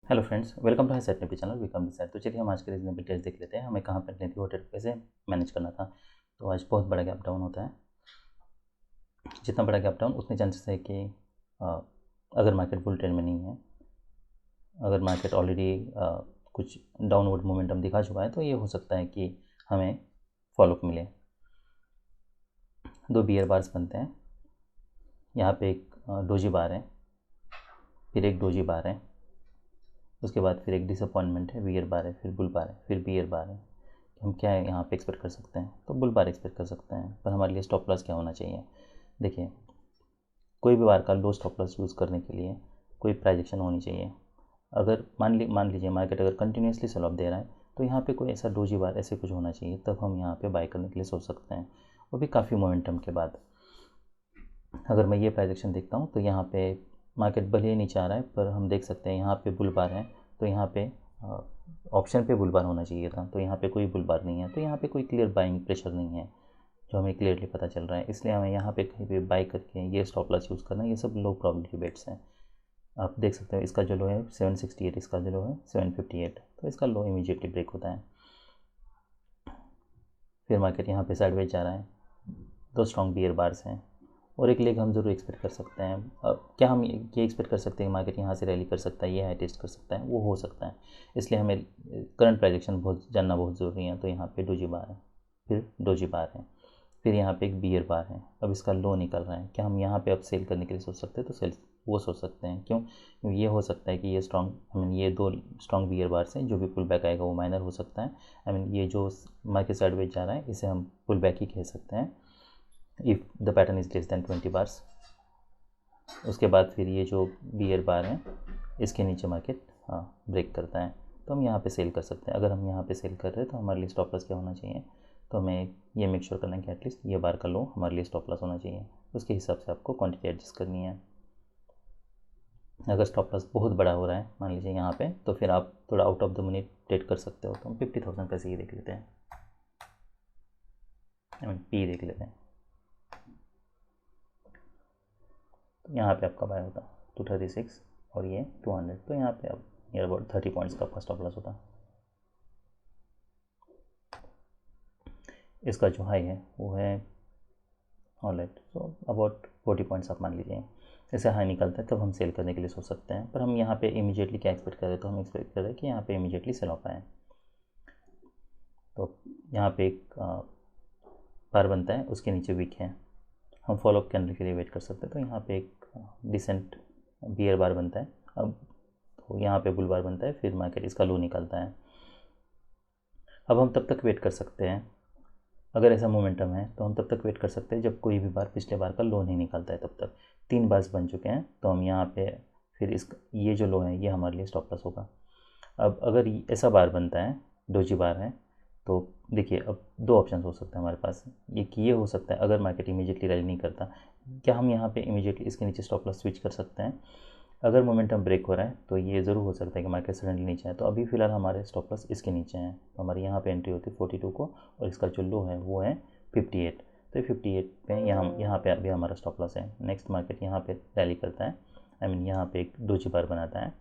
Hello friends, welcome to high set Nifty channel विकम decide. तो चलिए हम आज के रीजनेबल डिटेल्स देख लेते हैं। हमें कहाँ पे लेनी थी, वो ट्रेड कैसे मैनेज करना था। तो आज बहुत बड़ा गैप डाउन होता है। जितना बड़ा गैप डाउन उतने चांसेस है कि अगर मार्केट बुल ट्रेंड में नहीं है, अगर मार्केट ऑलरेडी कुछ डाउनवर्ड मोमेंटम दिखा चुका है, तो ये हो सकता है कि हमें फॉलोअप मिले। दो बियर बार्स बनते हैं। यहाँ पे एक डोजी बार है, फिर एक डोजी बार है, उसके बाद फिर एक डिसअपॉइंटमेंट है, बियर बार है, फिर बुल बार है, फिर बियर बार है। हम क्या है यहाँ पे एक्सपेक्ट कर सकते हैं, तो बुल बार एक्सपेक्ट कर सकते हैं। पर हमारे लिए स्टॉप लॉस क्या होना चाहिए। देखिए, कोई भी बार का लो स्टॉप लॉस यूज़ करने के लिए कोई प्राइजेक्शन होनी चाहिए। अगर मान लीजिए मार्केट अगर कंटिन्यूसली सेल ऑफ दे रहा है, तो यहाँ पे कोई ऐसा डोजी बार ऐसे कुछ होना चाहिए, तब हम यहाँ पे बाय करने के लिए सोच सकते हैं, वो भी काफ़ी मोमेंटम के बाद। अगर मैं ये प्राइजेक्शन देखता हूँ तो यहाँ पे मार्केट भले ही नीचे आ रहा है, पर हम देख सकते हैं यहाँ पे बुल बार है, तो यहाँ पे ऑप्शन पे बुल बार होना चाहिए था, तो यहाँ पे कोई बुल बार नहीं है, तो यहाँ पे कोई क्लियर बाइंग प्रेशर नहीं है जो हमें क्लियरली पता चल रहा है। इसलिए हमें यहाँ पे कहीं पे बाई करके ये स्टॉप लॉस यूज़ करना है। ये सब लो प्रोबेबिलिटी बेट्स हैं। आप देख सकते हो इसका जो लो है 768, इसका जो लो है 758, तो इसका लो इमीडिएटली ब्रेक होता है। फिर मार्केट यहाँ पे साइडवेज जा रहा है, दो स्ट्रॉन्ग बियर बार्स हैं और एक लेग हम ज़रूर एक्सपेक्ट कर सकते हैं। अब क्या हम ये एक्सपेक्ट कर सकते हैं मार्केट यहाँ से रैली कर सकता है, ये हाई टेस्ट कर सकता है, वो हो सकता है। इसलिए हमें करंट प्राइजेक्शन जानना बहुत ज़रूरी है। तो यहाँ पे डोजी बार है, फिर डोजी बार है, फिर यहाँ पे एक बियर बार है। अब इसका लो निकल रहा है, क्या हम यहाँ पे अब सेल करने के लिए सोच सकते हैं, तो सेल वो सोच सकते हैं। क्यों? ये हो सकता है कि ये स्ट्रॉन्ग ये दो स्ट्रॉन्ग बियर बार से जो भी पुल बैक आएगा वो माइनर हो सकता है। ये जो मार्केट साइडवेज जा रहा है, इसे हम पुल बैक ही कह सकते हैं if the pattern is less than 20 bars. उसके बाद फिर ये जो बियर बार है, इसके नीचे मार्केट ब्रेक करता है, तो हम यहाँ पे सेल कर सकते हैं। अगर हम यहाँ पे सेल कर रहे हैं तो हमारे लिए स्टॉप लॉस क्या होना चाहिए, तो हमें ये मेक श्योर करना है कि एटलीस्ट ये बार का लो हमारे लिए स्टॉप लॉस होना चाहिए। उसके हिसाब से आपको क्वांटिटी एडजस्ट करनी है। अगर स्टॉप लॉस बहुत बड़ा हो रहा है मान लीजिए यहाँ पे, तो फिर आप थोड़ा out of the money trade कर सकते हो। तो हम 50,000 पैसे ही देख लेते हैं, पी देख लेते हैं। तो यहाँ पे आपका बाय होता 236 और ये 200, तो यहाँ पे अब नियर अबाउट 30 पॉइंट्स का आपका स्टॉप लॉस होता। इसका जो हाई है वो है ऑलराइट, सो अबाउट 40 पॉइंट्स आप मान लीजिए। ऐसे हाई निकलता है तब हम सेल करने के लिए सोच सकते हैं। पर हम यहाँ पे इमीडिएटली क्या एक्सपेक्ट कर रहे हैं, तो हम एक्सपेक्ट कर रहे हैं कि यहाँ पे इमीडिएटली सेल ऑफ आए। तो यहाँ पे एक बार बनता है, उसके नीचे वीक है, हम फॉलोअप कैंडल के लिए वेट कर सकते हैं। तो यहाँ पे एक डिसेंट बियर बार बनता है। अब तो यहाँ पे बुल बार बनता है, फिर मार्केट इसका लो निकलता है। अब हम तब तक वेट कर सकते हैं, अगर ऐसा मोमेंटम है तो हम तब तक वेट कर सकते हैं जब कोई भी बार पिछले बार का लो नहीं निकलता है। तब तक 3 बार्स बन चुके हैं, तो हम यहाँ पे फिर ये जो लो है ये हमारे लिए स्टॉप लॉस होगा। अब अगर ऐसा बार बनता है, डोजी बार है, तो देखिए अब दो ऑप्शन हो सकते हैं हमारे पास। ये हो सकता है अगर मार्केट इमीडिएटली रैली नहीं करता, क्या हम यहाँ पे इमीडिएटली इसके नीचे स्टॉप लॉस स्विच कर सकते हैं। अगर मोमेंटम ब्रेक हो रहा है तो ये ज़रूर हो सकता है कि मार्केट सडनली नीचे है, तो अभी फ़िलहाल हमारे स्टॉप लॉस इसके नीचे हैं, तो हमारी यहाँ पे एंट्री होती है 42 को, और इसका जो लो है वो है 58। तो 58 पे यहाँ पे अभी हमारा स्टॉप लॉस है। नेक्स्ट मार्केट यहाँ पे रैली करता है, यहाँ पे एक डोजी बार बनाता है।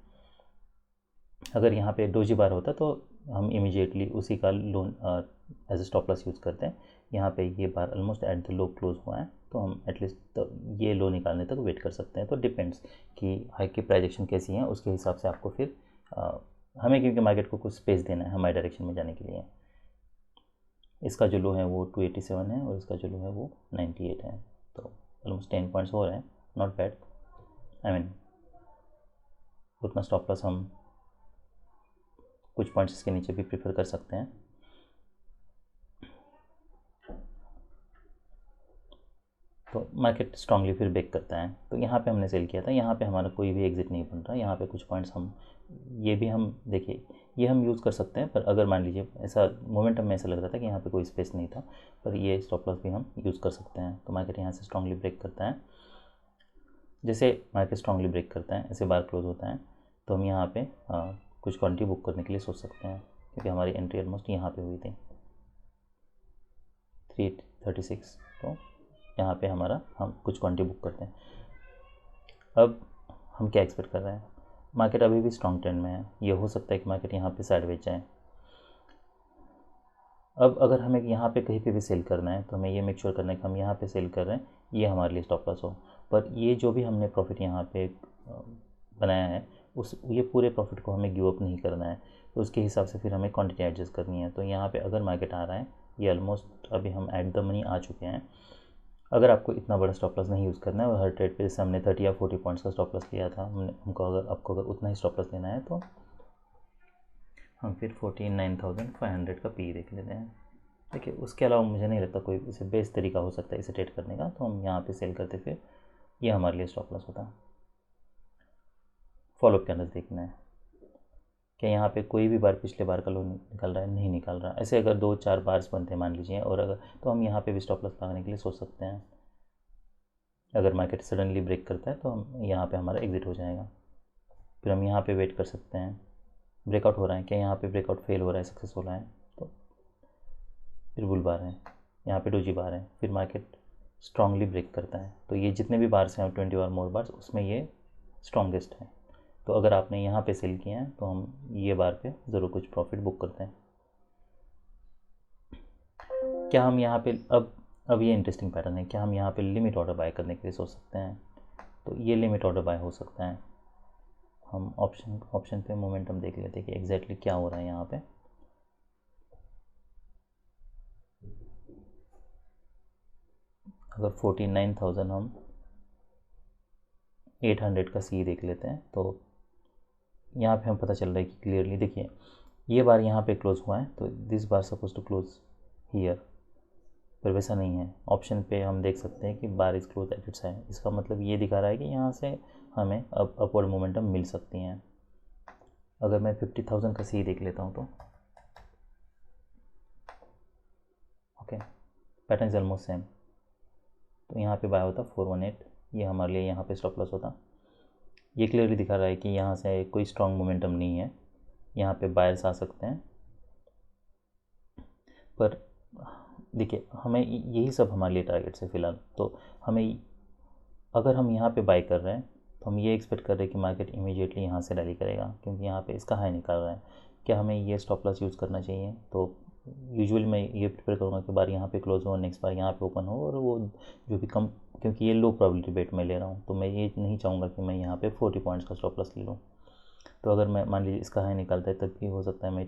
अगर यहाँ पे डोजी बार होता तो हम इमीडिएटली उसी का low as a stop loss use करते हैं। यहाँ पे ये bar almost at the low close हुआ है, तो हम एटलीस्ट तो ये लो निकालने तक वेट कर सकते हैं। तो डिपेंड्स कि हाई की प्राइजेक्शन कैसी है, उसके हिसाब से आपको फिर हमें, क्योंकि मार्केट को कुछ स्पेस देना है हमारे डायरेक्शन में जाने के लिए। इसका जो लो है वो 287 है और इसका जो लो है वो 98 है, तो ऑलमोस्ट 10 पॉइंट्स हो रहे हैं, नॉट बैड। उतना स्टॉप लॉस हम कुछ पॉइंट्स इसके नीचे भी प्रीफर कर सकते हैं। तो मार्केट स्ट्रांगली फिर ब्रेक करता है, तो यहाँ पे हमने सेल किया था, यहाँ पे हमारा कोई भी एग्जिट नहीं बन रहा। यहाँ पे कुछ पॉइंट्स हम ये भी हम देखिए ये हम यूज़ कर सकते हैं। पर अगर मान लीजिए ऐसा मोमेंटम में ऐसा लग रहा था कि यहाँ पे कोई स्पेस नहीं था, पर ये स्टॉप लॉस भी हम यूज़ कर सकते हैं। तो मार्केट यहाँ से स्ट्रांगली ब्रेक करता है। जैसे मार्केट स्ट्रांगली ब्रेक करता है ऐसे बार क्लोज होता है, तो हम यहाँ पे कुछ क्वांटिटी बुक करने के लिए सोच सकते हैं, क्योंकि हमारी एंट्री ऑलमोस्ट यहाँ पे हुई थी 336। तो यहाँ पे हमारा हम कुछ क्वांटिटी बुक करते हैं। अब हम क्या एक्सपेक्ट कर रहे हैं, मार्केट अभी भी स्ट्रॉन्ग ट्रेंड में है, ये हो सकता है कि मार्केट यहाँ पे साइडवेज जाए। अब अगर हमें यहाँ पे कहीं पे भी सेल करना है तो हमें ये मेक श्योर करना है कि हम यहाँ पे सेल कर रहे हैं, ये हमारे लिए स्टॉप लॉस हो। पर ये जो भी हमने प्रॉफिट यहाँ पे बनाया है ये पूरे प्रॉफिट को हमें गिव अप नहीं करना है, तो उसके हिसाब से फिर हमें क्वांटिटी एडजस्ट करनी है। तो यहाँ पे अगर मार्केट आ रहा है, ये ऑलमोस्ट अभी हम एट द मनी आ चुके हैं। अगर आपको इतना बड़ा स्टॉप लॉस नहीं यूज़ करना है और हर ट्रेड पे जैसे हमने 30 या 40 पॉइंट्स का स्टॉप लॉस लिया था, आपको अगर उतना ही स्टॉप लॉस लेना है तो हम फिर 49,500 का पी देख लेते हैं। देखिए उसके अलावा मुझे नहीं लगता कोई इसे बेस्ट तरीका हो सकता है इसे ट्रेड करने का, तो हम यहाँ पे सेल करते फिर ये हमारे लिए स्टॉप लॉस होता। फॉलोअप के अंदर देखना है कि यहाँ पे कोई भी बार पिछले बार का लो निकल रहा है, नहीं निकल रहा। ऐसे अगर 2-4 बार्स बनते हैं मान लीजिए, और अगर तो हम यहाँ पे भी स्टॉप लॉस लगाने के लिए सोच सकते हैं। अगर मार्केट सडनली ब्रेक करता है तो हम यहाँ पे हमारा एग्जिट हो जाएगा। फिर हम यहाँ पे वेट कर सकते हैं, ब्रेकआउट हो रहा है क्या, यहाँ पे ब्रेकआउट फेल हो रहा है, सक्सेस हो रहा है, तो फिर बुल बार है, यहाँ पे डोजी बार है, फिर मार्केट स्ट्रांगली ब्रेक करता है। तो ये जितने भी बार्स हैं 20 और मोर बार्स, उसमें ये स्ट्रॉन्गेस्ट है। तो अगर आपने यहाँ पे सेल किया है तो हम ये बार पे ज़रूर कुछ प्रॉफिट बुक करते हैं। क्या हम यहाँ पे अब ये इंटरेस्टिंग पैटर्न है, क्या हम यहाँ पे लिमिट ऑर्डर बाय करने के लिए सोच सकते हैं? तो ये लिमिट ऑर्डर बाय हो सकता है। हम ऑप्शन पे मोमेंटम देख लेते हैं कि एग्जैक्टली क्या हो रहा है यहाँ पे। अगर 49,000 हम 800 का सी देख लेते हैं तो यहाँ पे हम पता चल रहा है कि क्लियरली देखिए ये बार यहाँ पे क्लोज हुआ है, तो this bar suppose to close here, पर वैसा नहीं है। ऑप्शन पे हम देख सकते हैं कि bar is close at its high, इसका मतलब ये दिखा रहा है कि यहाँ से हमें अब अपवर्ड मोमेंटम मिल सकती हैं। अगर मैं 50,000 का सी देख लेता हूँ तो okay, pattern is almost same. तो यहाँ पे बाय होता 418, ये हमारे लिए यहाँ पे स्टॉप लॉस होता। ये क्लियरली दिखा रहा है कि यहाँ से कोई स्ट्रॉन्ग मोमेंटम नहीं है, यहाँ पे बायर्स आ सकते हैं। पर देखिए हमें यही सब हमारे लिए टारगेट्स है फ़िलहाल। तो हमें अगर हम यहाँ पे बाय कर रहे हैं तो हम ये एक्सपेक्ट कर रहे हैं कि मार्केट इमीडिएटली यहाँ से रैली करेगा, क्योंकि यहाँ पे इसका हाई निकाल रहा है। क्या हमें ये स्टॉप लॉस यूज़ करना चाहिए? तो यूजुअली मैं ये प्रेफर करूँगा कि बार यहाँ पे क्लोज हो, नेक्स्ट बार यहाँ पे ओपन हो, और वो जो भी कम, क्योंकि ये लो प्रोबेबिलिटी बेट में ले रहा हूँ, तो मैं ये नहीं चाहूँगा कि मैं यहाँ पे 40 पॉइंट्स का स्टॉप लॉस ले लूँ। तो अगर मैं मान लीजिए इसका हाई निकालता है तब भी हो सकता है मैं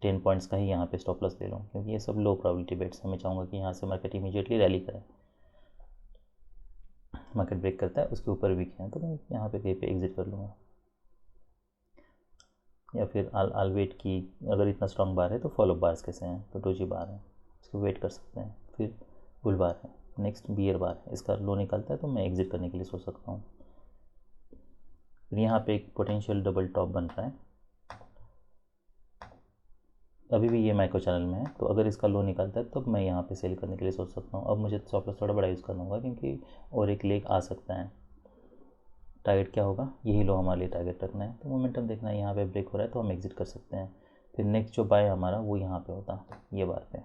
10 पॉइंट्स का ही यहाँ पे स्टॉप लॉस ले लूँ, क्योंकि ये सब लो प्रोबेबिलिटी बेट्स है। मैं चाहूँगा कि यहाँ से मार्केट इमीडिएटली रैली करे। मार्केट ब्रेक करता है, उसके ऊपर वीक है, तो मैं यहाँ पे कहीं पे एग्जिट कर लूँगा, या फिर आल वेट की अगर इतना स्ट्रॉन्ग बार है तो फॉलो बार्स कैसे हैं, तो डोजी बार है, इसको वेट कर सकते हैं। फिर बुल बार है, नेक्स्ट बियर बार है, इसका लो निकलता है तो मैं एग्जिट करने के लिए सोच सकता हूँ। फिर यहाँ पे एक पोटेंशियल डबल टॉप बन रहा है, अभी भी ये माइक्रो चैनल में है, तो अगर इसका लो निकलता है तो मैं यहाँ पे सेल करने के लिए सोच सकता हूँ। अब मुझे स्टॉप लॉस थोड़ा बड़ा यूज़ करना होगा, क्योंकि और एक लेग आ सकता है। टारगेट क्या होगा, यही लो हमारे लिए टारगेट रखना है। तो मोमेंटम देखना है, यहाँ पे ब्रेक हो रहा है तो हम एग्जिट कर सकते हैं। फिर नेक्स्ट जो बाय हमारा वो यहाँ पे होता, ये बार पे।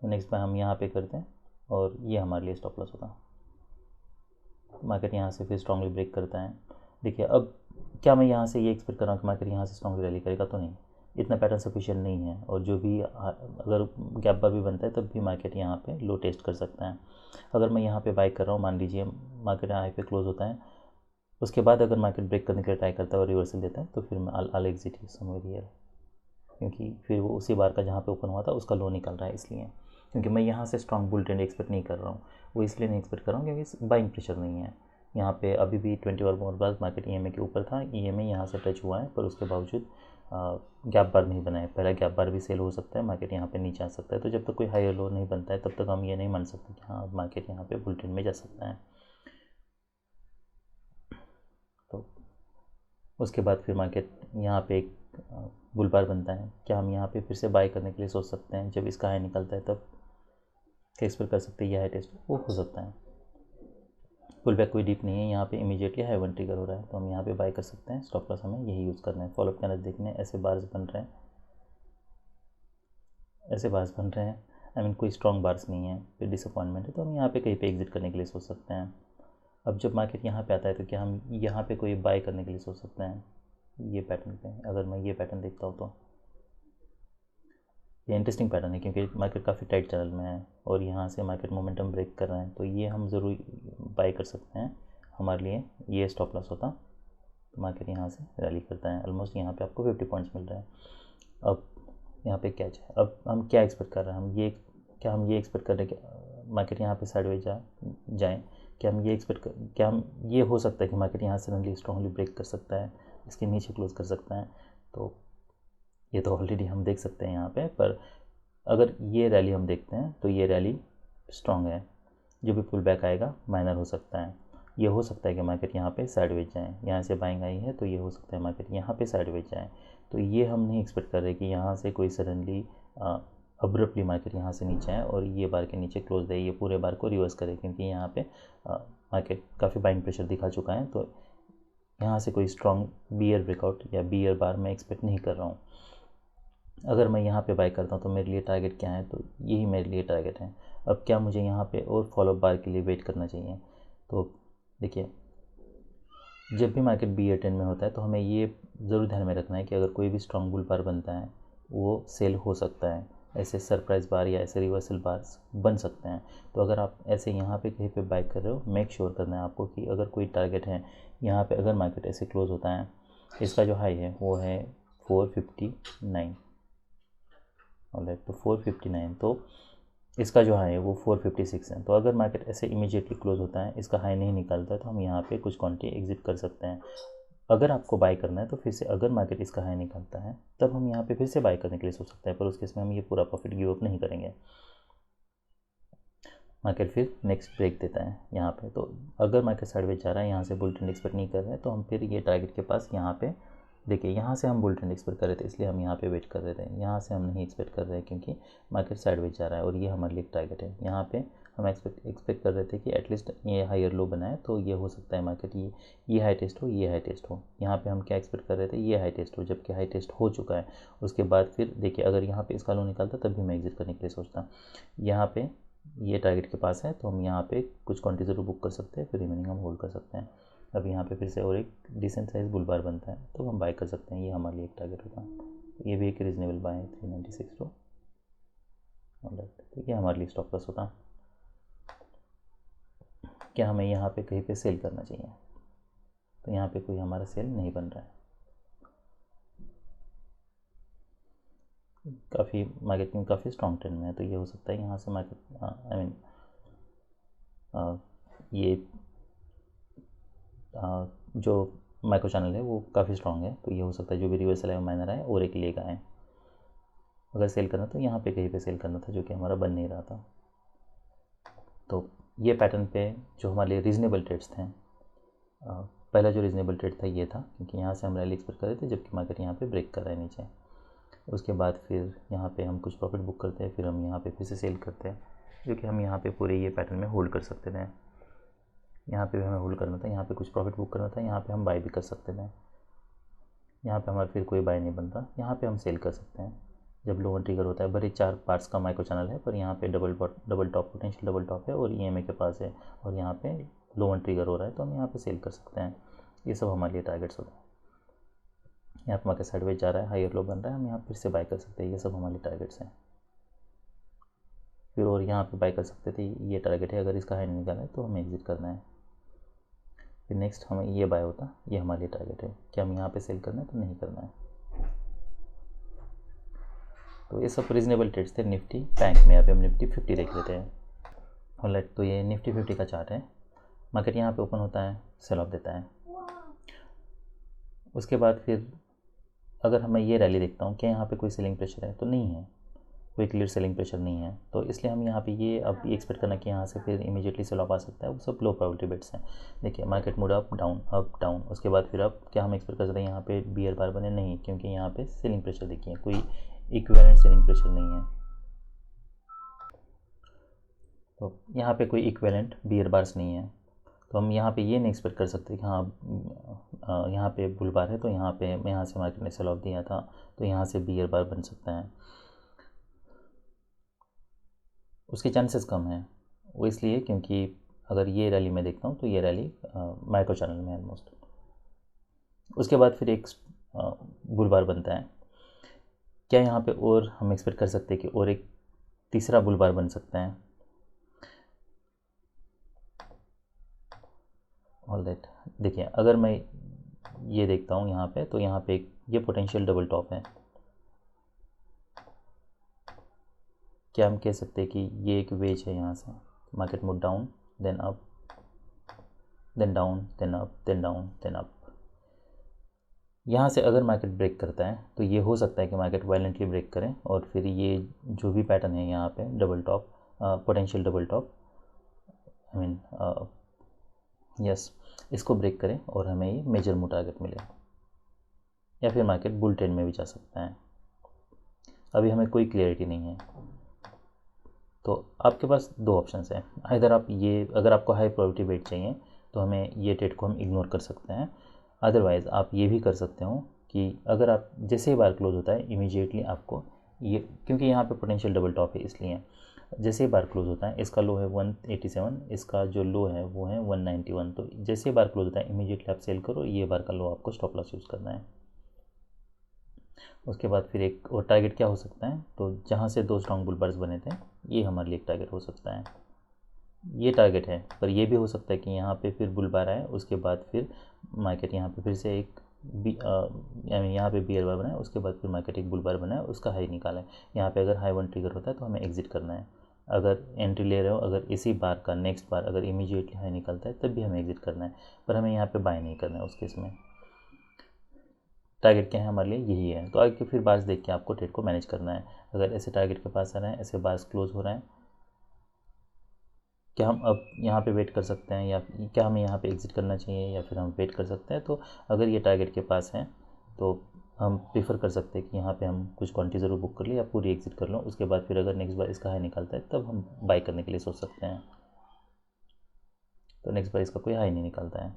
तो नेक्स्ट बाय हम यहाँ पे करते हैं और ये हमारे लिए स्टॉप लॉस होता। मार्केट यहाँ से फिर स्ट्रांगली ब्रेक करता है। देखिए अब क्या मैं यहाँ से ये एक्सपेक्ट कर रहा हूँ कि मार्केट यहाँ से स्ट्रांगली रैली करेगा, तो नहीं, इतना पैटर्न सफिशिएंट नहीं है। और जो भी अगर गैप बार भी बनता है तब भी मार्केट यहाँ पे लो टेस्ट कर सकता है। अगर मैं यहाँ पे बाय कर रहा हूँ, मान लीजिए मार्केट हाई पे क्लोज होता है, उसके बाद अगर मार्केट ब्रेक करने के लिए ट्राई करता है और रिवर्सल देता है, तो फिर मैं आल एग्जिट समवेयर हियर, क्योंकि फिर वो उसी बार का जहाँ पे ओपन हुआ था उसका लो निकल रहा है। इसलिए क्योंकि मैं यहाँ से स्ट्रॉन्ग बुल ट्रेंड एक्सपेक्ट नहीं कर रहा हूँ, वो इसलिए नहीं एक्सपेक्ट कर रहा हूँ क्योंकि बाइंग प्रेशर नहीं है यहाँ पे। अभी भी 20 और मोर बाद मार्केट EMA के ऊपर था, EMA यहाँ से टच हुआ है, पर उसके बावजूद गैप बार नहीं बना है। पहला गैप बार भी सेल हो सकता है, मार्केट यहाँ पे नीचे आ सकता है। तो जब तक कोई हायर लो नहीं बनता है तब तक हम ये नहीं मान सकते कि हाँ मार्केट यहाँ पे बुल ट्रेंड में जा सकता है। तो उसके बाद फिर मार्केट यहाँ पे एक बुल बार बनता है। क्या हम यहाँ पे फिर से बाय करने के लिए सोच सकते हैं? जब इसका हाई निकलता है तब एक्सपेक्ट कर सकते हैं यह हाई टेस्ट वो हो सकता है। पुल बैक कोई डीप नहीं है, यहाँ पे इमीडिएटली हाई वन ट्रिगर हो रहा है, तो हम यहाँ पे बाय कर सकते हैं। स्टॉप लॉस हमें यही यूज़ करना है। फॉलोअप के अंदर देखने ऐसे बार्स बन रहे हैं, ऐसे बार्स बन रहे हैं। कोई स्ट्रॉन्ग बार्स नहीं है, फिर डिसअपॉइंटमेंट है, तो हम यहाँ पे कहीं पे एग्जिट करने के लिए सोच सकते हैं। अब जब मार्केट यहाँ पे आता है तो क्या हम यहाँ पे कोई बाय करने के लिए सोच सकते हैं? ये पैटर्न पे अगर मैं ये पैटर्न देखता हूँ तो ये इंटरेस्टिंग पैटर्न है, क्योंकि मार्केट काफ़ी टाइट चैनल में है और यहाँ से मार्केट मोमेंटम ब्रेक कर रहे हैं, तो ये हम ज़रूर बाय कर सकते हैं। हमारे लिए ये स्टॉप लॉस होता, तो मार्केट यहाँ से रैली करता है, ऑलमोस्ट यहाँ पे आपको 50 पॉइंट्स मिल रहे हैं। अब यहाँ पे कैच है, अब हम क्या एक्सपेक्ट कर रहे हैं, हम ये एक्सपेक्ट कर रहे हैं कि मार्केट यहाँ पे साइडवेज जाए, क्या हम ये हो सकता है कि मार्केट यहाँ से सडनली स्ट्रांगली ब्रेक कर सकता है, इसके नीचे क्लोज कर सकता है? तो ये तो ऑलरेडी हम देख सकते हैं यहाँ पे, पर अगर ये रैली हम देखते हैं तो ये रैली स्ट्रांग है, जो भी पुल बैक आएगा माइनर हो सकता है। ये हो सकता है कि मार्केट यहाँ पे साइडवेज जाए, यहाँ से बाइंग आई है तो ये हो सकता है मार्केट यहाँ पे साइडवेज जाए। तो ये हम नहीं एक्सपेक्ट कर रहे कि यहाँ से कोई सडनली अब्रप्टली मार्केट यहाँ से नीचे आए और ये बार के नीचे क्लोज दे, ये पूरे बार को रिवर्स करे, क्योंकि यहाँ पे मार्केट काफ़ी बाइंग प्रेशर दिखा चुका है। तो यहाँ से कोई स्ट्रॉन्ग बियर ब्रेकआउट या बियर बार मैं एक्सपेक्ट नहीं कर रहा हूँ। अगर मैं यहाँ पे बाय करता हूँ तो मेरे लिए टारगेट क्या है? तो यही मेरे लिए टारगेट है। अब क्या मुझे यहाँ पे और फॉलोअप बार के लिए वेट करना चाहिए? तो देखिए, जब भी मार्केट बियर ट्रेंड में होता है तो हमें ये ज़रूर ध्यान में रखना है कि अगर कोई भी स्ट्रॉन्ग बुल बार बनता है वो सेल हो सकता है, ऐसे सरप्राइज़ बार या ऐसे रिवर्सल बार्स बन सकते हैं। तो अगर आप ऐसे यहाँ पे कहीं पे बाय कर रहे हो, मेक श्योर करना है आपको कि अगर कोई टारगेट है यहाँ पे, अगर मार्केट ऐसे क्लोज होता है, इसका जो हाई है वो है 459, ऑलराइट, तो 459, तो इसका जो हाई है वो 456 है। तो अगर मार्केट ऐसे इमीडिएटली क्लोज होता है, इसका हाई नहीं निकालता है, तो हम यहाँ पे कुछ क्वांटिटी एग्जिट कर सकते हैं। अगर आपको बाय करना है तो फिर से अगर मार्केट इसका हाई निकालता है तब हम यहाँ पे फिर से बाय करने के लिए सोच सकते हैं, पर उस केस में हम ये पूरा प्रॉफिट गिव अप नहीं करेंगे। मार्केट फिर नेक्स्ट ब्रेक देता है यहाँ पे, तो अगर मार्केट साइडवेज जा रहा है, यहाँ से बुल ट्रेंड एक्सपेक्ट नहीं कर रहे हैं, तो हम फिर ये टारगेट के पास यहाँ पे देखिए, यहाँ से हम बुल ट्रेंड एक्सपेक्ट कर रहे थे, इसलिए हम यहाँ पे वेट कर रहे थे। यहाँ से हम नहीं एक्सपेक्ट कर रहे हैं क्योंकि मार्केट साइडवेज जा रहा है और ये हमारे लिए टारगेट है। यहाँ पे हम एक्सपेक्ट कर रहे थे कि एटलीस्ट ये हायर लो बनाए, तो ये हो सकता है मार्केट ये हाई टेस्ट हो, ये हाई टेस्ट हो। यहाँ पे हम क्या एक्सपेक्ट कर रहे थे? ये हाई टेस्ट हो, जबकि हाई टेस्ट हो चुका है। उसके बाद फिर देखिए, अगर यहाँ पे इसका लो निकालता तब भी मैं एग्जिट करने के लिए सोचता। यहाँ पे ये टारगेट के पास है, तो हम यहाँ पे कुछ क्वांटिटी ज़रूर बुक कर सकते हैं, फिर रिमेनिंग हम होल्ड कर सकते हैं। अब यहाँ पे फिर से और एक डिसेंट साइज बुल बार बनता है तो हम बाय कर सकते हैं, ये हमारे लिए एक टारगेट होगा। ये भी एक रीजनेबल बाय है 396 टू, ऑलराइट, तो ये हमारे लिए स्टॉप लॉस होता। क्या हमें यहाँ पे कहीं पे सेल करना चाहिए? तो यहाँ पे कोई हमारा सेल नहीं बन रहा है, काफ़ी मार्केट में काफ़ी स्ट्रॉन्ग ट्रेंड में है, तो ये हो सकता है यहाँ से मार्केट ये जो माइक्रो चैनल है वो काफ़ी स्ट्रॉन्ग है, तो ये हो सकता है जो भी रिवर्सल है माइनर आए और एक लेगा आए। अगर सेल करना तो यहाँ पे कहीं पे सेल करना था, जो कि हमारा बन नहीं रहा था। तो ये पैटर्न पे जो हमारे लिए रीज़नेबल ट्रेड्स थे, पहला जो रीज़नेबल ट्रेड था ये था, क्योंकि यहाँ से हम रैली एक्सपेक्ट कर रहे थे, जबकि मार्केट यहाँ पे ब्रेक कर रहा है नीचे। उसके बाद फिर यहाँ पे हम कुछ प्रॉफिट बुक करते हैं, फिर हम यहाँ पे फिर से सेल करते हैं, जो कि हम यहाँ पे पूरे ये पैटर्न में होल्ड कर सकते थे। यहाँ पे भी हमें होल्ड करना था, यहाँ पे कुछ प्रॉफिट बुक करना था, यहाँ पे हम बाय भी कर सकते थे। यहाँ पे हमारा फिर कोई बाय नहीं बन रहा, यहाँ पे हम सेल कर सकते हैं जब लोअर ट्रिगर होता है। भले 4 पार्ट्स का माइक्रो चैनल है, पर यहाँ पे double top potential double top है और EMA के पास है, और यहाँ पे लोअर ट्रिगर हो रहा है, तो हम यहाँ पे सेल कर सकते हैं। ये सब हमारे लिए टारगेट्स होते हैं। यहाँ पे मार्केट साइडवेज जा रहा है, हायर लो बन रहा है, हम यहाँ फिर से बाय कर सकते हैं, ये सब हमारे टारगेट्स हैं। फिर और यहाँ पे बाय कर सकते थे, ये टारगेट है, अगर इसका हाई नहीं निकाला है तो हमें एग्जिट करना है। फिर नेक्स्ट हमें ये बाय होता, ये हमारे लिए टारगेट है, कि हम यहाँ पे सेल करना है तो नहीं करना है। तो ये सब रीजनेबल ट्रेड्स थे निफ्टी बैंक में। अभी हम निफ्टी 50 देख लेते हैं, ऑलराइट। तो ये निफ्टी 50 का चार्ट है। मार्केट यहाँ पे ओपन होता है, सेल ऑफ देता है, उसके बाद फिर अगर मैं ये रैली देखता हूँ, क्या यहाँ पे कोई सेलिंग प्रेशर है? तो नहीं है, कोई क्लियर सेलिंग प्रेशर नहीं है, तो इसलिए हम यहाँ पे ये अब एक्सपेक्ट करना कि यहाँ से फिर इमीडिएटली सेल ऑफ आ सकता है। वो सब लो प्रोबेबिलिटी बेट्स हैं। देखिए, मार्केट मूड अप डाउन, उसके बाद फिर अब क्या हम एक्सपेक्ट कर सकते हैं यहाँ पे बियर बार बने? नहीं, क्योंकि यहाँ पे सेलिंग प्रेशर देखिए, कोई इक्विवेलेंट सेलिंग प्रेशर नहीं है। तो यहाँ पे कोई इक्विवेलेंट बियर बार्स नहीं है, तो हम यहाँ पे ये नहीं एक्सपेक्ट कर सकते कि हाँ यहाँ पे बुल बार है, तो यहाँ पे यहाँ से मार्केट ने सेल ऑफ दिया था, तो यहाँ से बियर बार बन सकता है। उसके चांसेस कम हैं। वो इसलिए क्योंकि अगर ये रैली मैं देखता हूँ तो ये रैली माइक्रो चैनल में है ऑलमोस्ट। उसके बाद फिर एक बुल बार बनता है। क्या यहाँ पे और हम एक्सपेक्ट कर सकते हैं कि और एक तीसरा बुल बार बन सकता है? ऑलराइट, देखिए अगर मैं ये देखता हूँ यहाँ पे, तो यहाँ पे एक ये पोटेंशियल डबल टॉप है। क्या हम कह सकते हैं कि ये एक वेज है? यहाँ से market move down then up then down then up then down then up. यहाँ से अगर मार्केट ब्रेक करता है तो ये हो सकता है कि मार्केट वायलेंटली ब्रेक करें और फिर ये जो भी पैटर्न है यहाँ पे double top, potential double top, I mean yes, इसको ब्रेक करें और हमें ये मेजर मूव टारगेट मिले, या फिर मार्केट बुल ट्रेंड में भी जा सकता है। अभी हमें कोई क्लियरिटी नहीं है, तो आपके पास दो ऑप्शंस हैं। इधर आप ये, अगर आपको हाई प्रोबेबिलिटी वेट चाहिए तो हमें ये ट्रेड को हम इग्नोर कर सकते हैं। अदरवाइज़ आप ये भी कर सकते हो कि अगर आप जैसे ही बार क्लोज होता है इमीडिएटली आपको ये, क्योंकि यहाँ पे पोटेंशियल डबल टॉप है इसलिए जैसे ही बार क्लोज होता है, इसका लो है 187, इसका जो लो है वो है 191, तो जैसे ही बार क्लोज होता है इमीडिएटली आप सेल करो। ये बार का लो आपको स्टॉप लॉस यूज़ करना है। उसके बाद फिर एक और टारगेट क्या हो सकता है, तो जहाँ से दो स्ट्रॉन्ग बुल बार्स बने थे ये हमारे लिए एक टारगेट हो सकता है। ये टारगेट है, पर ये भी हो सकता है कि यहाँ पे फिर बुल बार आए, उसके बाद फिर मार्केट यहाँ पे फिर से एक यानी यहाँ पे बियर बार बनाए, उसके बाद फिर मार्केट एक बुल बार बनाए, उसका हाई निकाला है। यहाँ पे अगर हाई वन ट्रिगर होता है तो हमें एग्जिट करना है। अगर एंट्री ले रहे हो, अगर इसी बार का नेक्स्ट बार अगर इमीडिएटली हाई निकलता है तब भी हमें एग्जिट करना है, पर हमें यहाँ पे बाय नहीं करना है। उस केस में टारगेट क्या है हमारे लिए, यही है। तो आगे फिर बार्स देख के आपको ट्रेड को मैनेज करना है। अगर ऐसे टारगेट के पास आ रहे हैं, ऐसे बार्स क्लोज हो रहे हैं, क्या हम अब यहाँ पे वेट कर सकते हैं या क्या हमें यहाँ पे एग्जिट करना चाहिए या फिर हम वेट कर सकते हैं? तो अगर ये टारगेट के पास है तो हम प्रीफर कर सकते हैं कि यहाँ पे हम कुछ क्वांटिटी ज़रूर बुक कर ले या पूरी एग्जिट कर लो। उसके बाद फिर अगर नेक्स्ट बार इसका हाई निकलता है तब हम बाई करने के लिए सोच सकते हैं। तो नेक्स्ट बार इसका कोई हाई नहीं निकलता है,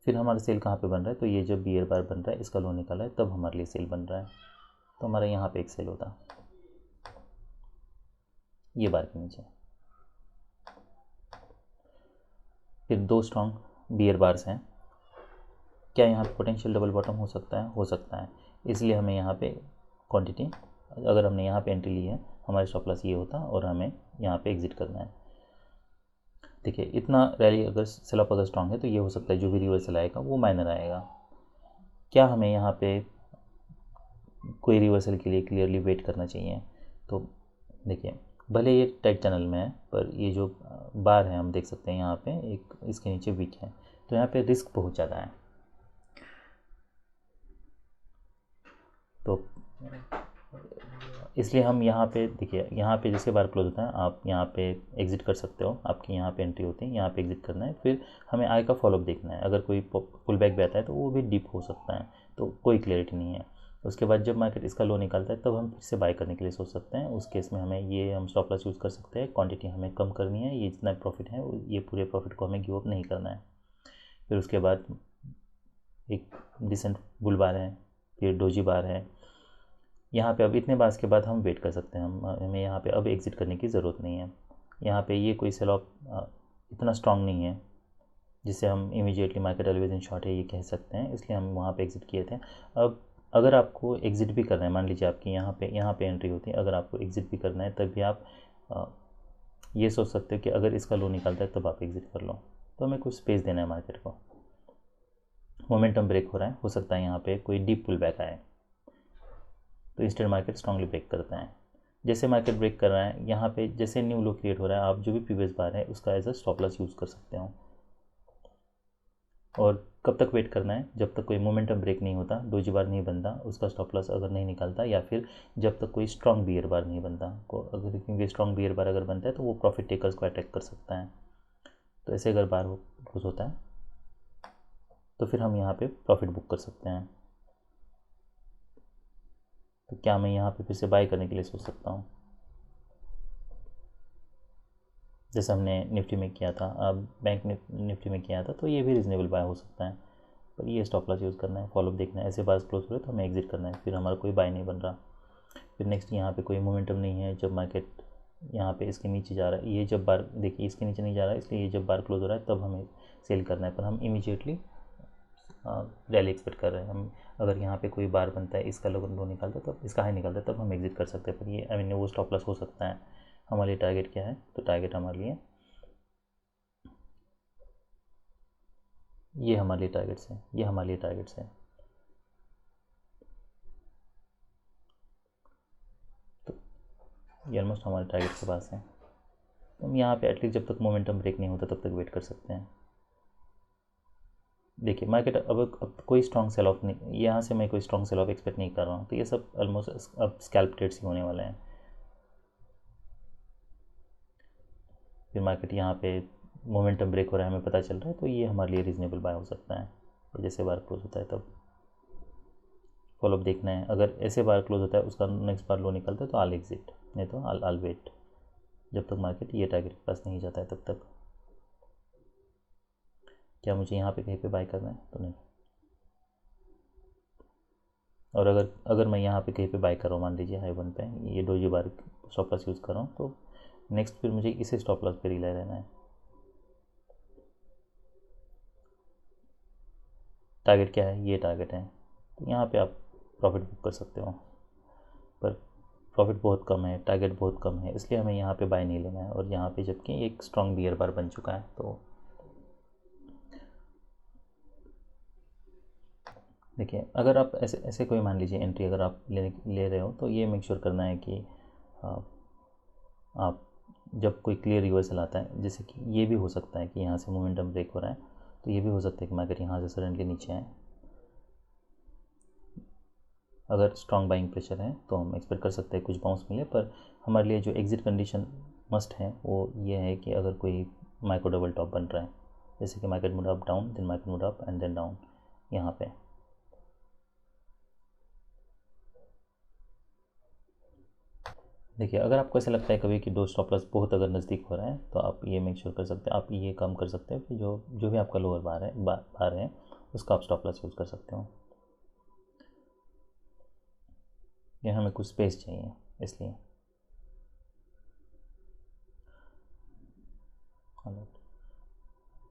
फिर हमारा सेल कहाँ पे बन रहा है, तो ये जब बियर बार बन रहा है, इसका लो निकला है, तब हमारे लिए सेल बन रहा है। तो हमारा यहाँ पे एक सेल होता है ये बार के नीचे। फिर दो स्ट्रॉन्ग बियर बार्स हैं। क्या यहाँ पे पोटेंशियल डबल बॉटम हो सकता है? हो सकता है। इसलिए हमें यहाँ पे क्वांटिटी, अगर हमने यहाँ पे एंट्री ली है, हमारे स्टॉप लॉस ये होता और हमें यहाँ पे एग्जिट करना है। देखिए इतना रैली अगर सेल ऑफ अगर स्ट्रॉन्ग है तो ये हो सकता है जो भी रिवर्सल आएगा वो माइनर आएगा। क्या हमें यहाँ पे कोई रिवर्सल के लिए क्लियरली वेट करना चाहिए? तो देखिए भले ये टाइट चैनल में है, पर ये जो बार है हम देख सकते हैं यहाँ पे एक इसके नीचे वीक है, तो यहाँ पे रिस्क बहुत ज़्यादा है। तो इसलिए हम यहाँ पे देखिए, यहाँ पे जैसे बार क्लोज होता है आप यहाँ पे एग्जिट कर सकते हो, आपकी यहाँ पे एंट्री होती है, यहाँ पे एग्जिट करना है। फिर हमें आगे का फॉलोअप देखना है, अगर कोई पुल बैक भी आता है तो वो भी डीप हो सकता है, तो कोई क्लियरिटी नहीं है। उसके बाद जब मार्केट इसका लो निकलता है तब हम फिर से बाय करने के लिए सोच सकते हैं। उस केस में हमें ये हम स्टॉप लॉस यूज़ कर सकते हैं, क्वांटिटी हमें कम करनी है, ये जितना प्रॉफिट है ये पूरे प्रॉफिट को हमें गिव अप नहीं करना है। फिर उसके बाद एक डिसेंट बुल बार है, फिर डोजी बार है। यहाँ पे अब इतने बार्स के बाद हम वेट कर सकते हैं, हमें यहाँ पे अब एग्ज़िट करने की ज़रूरत नहीं है। यहाँ पे ये कोई सेल ऑफ इतना स्ट्रांग नहीं है जिससे हम immediately market always in short है ये कह सकते हैं, इसलिए हम वहाँ पे एग्ज़िट किए थे। अब अगर आपको एग्ज़िट भी करना है, मान लीजिए आपकी यहाँ पे एंट्री होती है, अगर आपको एग्ज़िट भी करना है तब भी आप ये सोच सकते हो कि अगर इसका लो निकलता है तब आप एग्ज़िट कर लो। तो हमें कुछ स्पेस देना है मार्केट को। मोमेंटम ब्रेक हो रहा है, हो सकता है यहाँ पे कोई डीप पुल बैक आए, तो इंस्टेंट मार्केट स्ट्रांगली ब्रेक करता है। जैसे मार्केट ब्रेक कर रहा है यहाँ पे, जैसे न्यू लो क्रिएट हो रहा है, आप जो भी प्रीवियस बार है उसका as a stop loss use कर सकते हो। और कब तक वेट करना है? जब तक कोई मोमेंटम ब्रेक नहीं होता, डोजी बार नहीं बनता, उसका स्टॉप लॉस अगर नहीं निकलता, या फिर जब तक कोई स्ट्रॉन्ग बियर बार नहीं बनता को, अगर क्योंकि स्ट्रॉन्ग बियर बार अगर बनता है तो वो प्रॉफिट टेकर्स को अटैक कर सकता है। तो ऐसे अगर बार कुछ होता है तो फिर हम यहाँ पे प्रॉफिट बुक कर सकते हैं। तो क्या मैं यहाँ पे फिर से बाय करने के लिए सोच सकता हूँ, जैसे हमने निफ्टी में किया था, अब बैंक निफ्टी में किया था, तो ये भी रीजनेबल बाय हो सकता है। पर ये स्टॉप लॉस यूज़ करना है, फॉलोअप देखना है, ऐसे बार क्लोज हो रहे तो हमें एग्जिट करना है, फिर हमारा कोई बाय नहीं बन रहा। फिर नेक्स्ट यहाँ पे कोई मोमेंटम नहीं है, जब मार्केट यहाँ पे इसके नीचे जा रहा है, ये जब बार देखिए इसके नीचे नहीं जा रहा है, इसलिए ये जब बार क्लोज हो रहा है तब हमें सेल करना है, पर हम इमीडिएटली रैली एक्सपेक्ट कर रहे हैं। हम अगर यहाँ पे कोई बार बनता है, इसका लो निकालता है, तब इसका हाई निकालता है, तब हम एग्जिट कर सकते हैं, पर ये आई मीन वो स्टॉप लॉस हो सकता है। हमारे लिए टारगेट क्या है, तो टारगेट हमारे लिए ये हमारे लिए टारगेट्स है, ये हमारे लिए टारगेट्स है। तो ये ऑलमोस्ट हमारे टारगेट के पास है। तो हम यहाँ पे एटलीस्ट जब तक मोमेंटम ब्रेक नहीं होता तब तक वेट कर सकते हैं। देखिए मार्केट अब कोई स्ट्रॉन्ग सेल ऑफ नहीं, यहाँ से मैं कोई स्ट्रॉन्ग सेल ऑफ एक्सपेक्ट नहीं कर रहा हूँ, तो ये सब ऑलमोस्ट अब स्कैल्प ट्रेड्स ही होने वाले हैं। फिर मार्केट यहाँ पे मोमेंटम ब्रेक हो रहा है, हमें पता चल रहा है, तो ये हमारे लिए रीजनेबल बाय हो सकता है। जैसे बार क्लोज होता है तब फॉलोअप देखना है, अगर ऐसे बार क्लोज होता है उसका नेक्स्ट बार लो निकलता है तो आल एग्जिट, नहीं तो आल वेट जब तक मार्केट ये टारगेट के पास नहीं जाता है तब तक। क्या मुझे यहाँ पे कहीं पे बाय करना है, तो नहीं। और अगर मैं यहाँ पे कहीं पे बाय कर रहा हूँ, मान लीजिए हाई वन पे ये डोजी बार स्टॉप लॉस यूज़ कर रहा हूँ, तो नेक्स्ट फिर मुझे इसे स्टॉप लॉस पे रिलाई रहना है। टारगेट क्या है, ये टारगेट है, तो यहाँ पे आप प्रॉफिट बुक कर सकते हो, पर प्रॉफिट बहुत कम है, टारगेट बहुत कम है, इसलिए हमें यहाँ पे बाय नहीं लेना है। और यहाँ पे जबकि एक स्ट्रॉन्ग बियर बार बन चुका है, तो देखिए अगर आप ऐसे कोई मान लीजिए एंट्री अगर आप ले रहे हो, तो ये मेक श्योर करना है कि आप जब कोई क्लियर रिवर्सल आता है, जैसे कि ये भी हो सकता है कि यहाँ से मोमेंटम ब्रेक हो रहा है, तो ये भी हो सकता है कि मार्केट यहाँ से सडनली नीचे आए। अगर स्ट्रॉन्ग बाइंग प्रेशर है तो हम एक्सपेक्ट कर सकते हैं कुछ बाउंस मिले, पर हमारे लिए जो एग्जिट कंडीशन मस्ट है वो ये है कि अगर कोई माइक्रो डबल टॉप बन रहा है, जैसे कि market moved up down, then market moved up and then down यहाँ पे। देखिए अगर आपको ऐसा लगता है कभी कि दो स्टॉप लॉस बहुत अगर नज़दीक हो रहा है, तो आप ये मेक श्योर कर सकते हैं, आप ये काम कर सकते हो कि जो भी आपका लोअर बार है उसका आप स्टॉप लॉस यूज़ कर सकते हो। ये हमें कुछ स्पेस चाहिए इसलिए।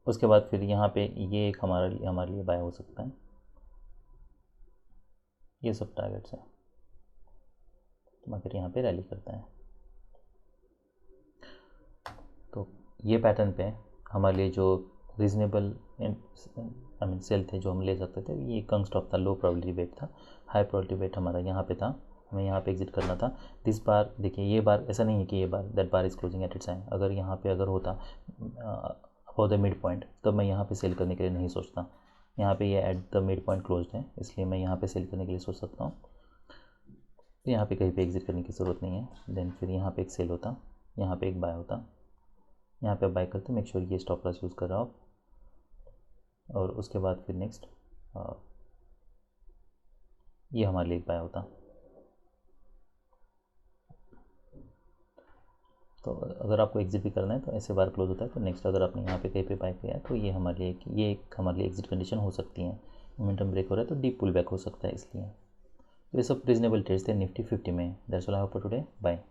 उसके बाद फिर यहाँ पे ये एक हमारे लिए बाय हो सकता है, ये सब टारगेट्स हैं, तो मार्केट यहाँ पे रैली करता है। तो ये पैटर्न पे हमारे लिए जो रीजनेबल आई मीन सेल थे जो हम ले सकते थे, ये कंग स्टॉप था, लो प्रोबेबिलिटी वेट था, हाई प्रोबेबिलिटी वेट हमारा यहाँ पे था, हमें यहाँ पे एग्जिट करना था। दिस बार देखिए ये बार ऐसा नहीं है कि ये bar that bar is closing at its end, अगर यहाँ पे अगर होता अबाउट द मिड पॉइंट, तब मैं यहाँ पे सेल करने के लिए नहीं सोचता। यहाँ पे ये at the mid point closed है, इसलिए मैं यहाँ पे सेल करने के लिए सोच सकता हूँ। तो यहाँ पे कहीं पे एग्जिट करने की ज़रूरत नहीं है। देन फिर यहाँ पे एक सेल होता, यहाँ पे एक बाय होता, यहाँ पे बाय करते, मेक श्योर ये स्टॉप लॉस यूज़ कर रहा हो, और उसके बाद फिर नेक्स्ट ये हमारे लिए एक बाय होता। तो अगर आपको एग्जिट भी करना है तो ऐसे बार क्लोज होता है, तो नेक्स्ट अगर आपने यहाँ पे कहीं पे बाय किया है तो ये एक हमारे लिए एग्जिट कंडीशन हो सकती है। मोमेंटम ब्रेक हो रहा है तो डीप पुल बैक हो सकता है, इसलिए तो ये सब रीजनेबल ट्रेड्स थे निफ्टी 50 में। That's all I have for today, bye.